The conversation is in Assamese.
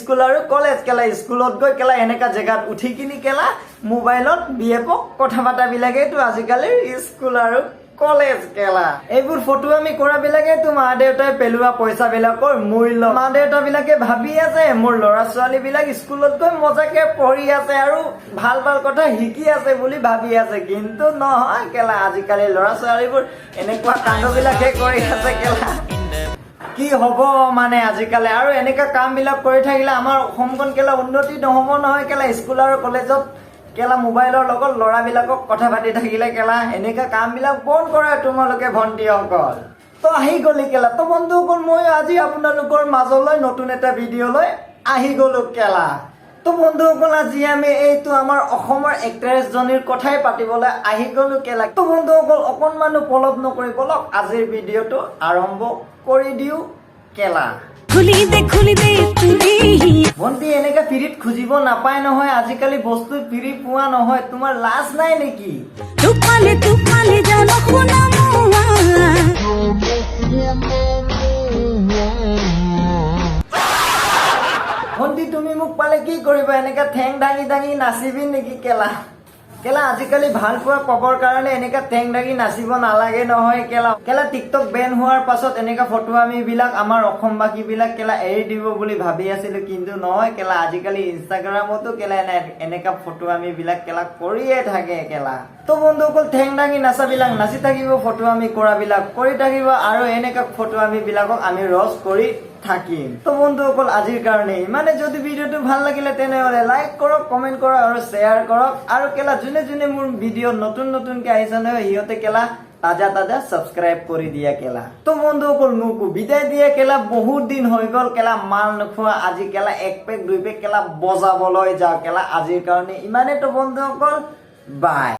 স্কুল আৰু কলেজ কেলা স্কুলত গৈ কেলা এনেকা জেগাত উঠি কিনি কেলা মোবাইলত বিএপক কথা পাতা বিলাকেইতো আজিকালিৰ স্কুল আৰু কলেজ কেলা এইবোৰ ফটো আমি কৰা বিলাকেইতো মা দেউতাই পেলোৱা পইচা বিলাকৰ মূল্য মা দেউতা বিলাকে ভাবি আছে মোৰ ল'ৰা ছোৱালী বিলাক স্কুলত গৈ মজাকে পঢ়ি আছে আৰু ভাল ভাল কথা শিকি আছে বুলি ভাবি আছে কিন্তু নহয় কেলা আজিকালি ল'ৰা ছোৱালীবোৰ এনেকুৱা কাণ্ড বিলাকে কৰি আছে কেলা কি হব মানে আজিকালি আৰু এনেকা কাম বিলাক কৰি থাকিলে আমাৰ অসমখন কেলা উন্নতি নহব নহয় কেলা স্কুল আৰু কলেজত কেলা মোবাইলৰ লগত ল'ৰা বিলাকক কথা পাতি থাকিলে কেলা এনেকা কাম বিলাক বন্ধ কৰা তোমালোকে ভণ্টিসকল তো আহি গলি কেলা তো বন্ধুসকল মই আজি আপোনালোকৰ মাজলৈ নতুন এটা ভিডিঅ' লৈ আহি গলো কেলা তো বন্ধুসকল আজি আমি এইটো আমাৰ অসমৰ এক্ট্ৰেছ জনীৰ কথাই পাতিবলৈ আহি গলো কেলা তো বন্ধুসকল অকণমান পলপ নকৰি বলক আজিৰ ভিডিঅ'টো আৰম্ভ কৰি দিও কেলা খুলি দে ভণ্টি এনেকা ফ্ৰীত খুজিব নাপায় নহয় আজিকালি বস্তু ফ্ৰী পোৱা নহয় তোমাৰ লাজ নাই নেকি তুপালে জানো শুনা ভণ্টি তুমি মোক পালে কি কৰিবা এনেকা ঠেং দাঙি দাঙি নাচিবি নেকি কেলা কেলা আজিকালি ভাল পোৱা কবৰ কাৰণে এনেকা ঠেং দাঙি নাচিব নালাগে নহয় কেলা টিকটক বেন হোৱাৰ পাছত এনেকা ফটো আমি বিলাক আমাৰ অসমবাসী বিলাক কেলা এৰি দিব বুলি ভাবি আছিলো কিন্তু নহয় কেলা আজিকালি ইনষ্টাগ্ৰামতো কেলা এনেকা ফটো আমি বিলাক কেলা কৰিয়ে থাকে কেলা তো বন্ধুসকল ঠেং দাঙি নাচা বিলাক নাচি থাকিব ফটো আমি কৰা বিলাক কৰি থাকিব আৰু এনেকা ফটো আমি বিলাকক আমি ৰস কৰি থাকিম তো বন্ধুসকল আজিৰ কাৰণে মানে যদি ভিডিঅ'টো ভাল লাগিলে তেনেহলে লাইক কৰক কমেন্ট কৰক আৰু শ্বেয়াৰ কৰক আৰু কেলা যোনে যোনে মোৰ ভিডিঅ' নতুনকে আহিছে নহয় সিহঁতে কেলা তাজা সাবস্ক্ৰাইব কৰি দিয়া কেলা তো বন্ধুসকল মোকো বিদায় দিয়ে কেলা বহুত দিন হৈ গল কেলা মাল নোখোৱা আজি কেলা এক পেক দুই পেক কেলা বজাবলৈ যাও কেলা আজিৰ কাৰণে ইমানে তো বন্ধুসকল বাই